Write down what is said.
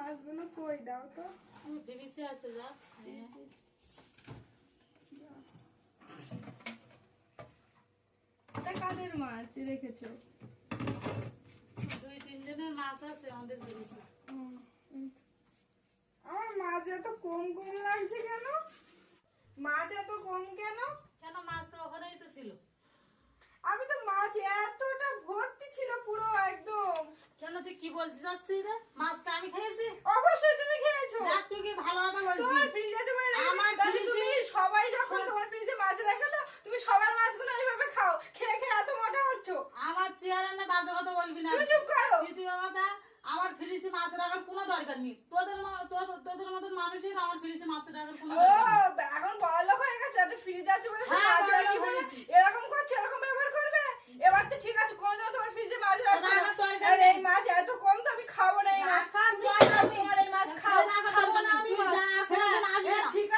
মাছগুলো কই দাও তো। তুমি ফ্রিজে আছে যা। এটা কাদের মাছ রেখেছো? 2-3 জনের মাছ আছে আমাদের ফ্রিজে। আমার মাছ এত কম কম লাগছে কেন? মাছ এত কম কেন? কেন মাছ তো ওখানেই তো ছিল। আমি তো মাছ এতটা ভর্তি ছিল পুরো একদম। কেন তুই কি বলতে চাচ্ছিস রে? মাছটা আমি খেয়েছি। অবশ্যই তুমি খেয়েছো। দেখ তুই কি ভালো কথা বলছিস। তোমার ফ্রিজ আছে বলে আমার তাহলে ফ্রিজে- তুমি সবাই যখন তোমার ফ্রিজে মাছ রাখো তো তুমি সবার মাছগুলো এইভাবে খাও, খেয়ে খেয়ে এত মোটা হচ্ছো। আমার চেয়ারে না বাজে কথা বলবি না। তুমি চুপ করো। দ্বিতীয় কথা, আমার ফ্রিজে মাছ রাখার কোনো দরকার নেই। তোদের মতন মানুষের আমার ফ্রিজে মাছ রাখার কোনো ও দরকার নেই। এখন বড়লোক হয়ে গেছে, একটা ফ্রিজ আছে বলে তুমি হ্যাঁ, মাছ বড়লোক রাখি বলে হয়েছি। এরকম করছো, এরকম ব্যবহার করবে। এবার তো ঠিক আছে, কোনোদিনও তোমার ফ্রিজে মাছ রাখবো না। রাখার দরকার আর নেই। এই মাছ এত কম তো আমি খাবো না। এই মাছ রাখার তুমি দরকার খাও, নেই। তোমার এই মাছ খাও, রাখার খাবো দরকার না নেই। আমি তুই মাছ। যা, কোনোদিন আসবি হ্যাঁ, না। ঠিক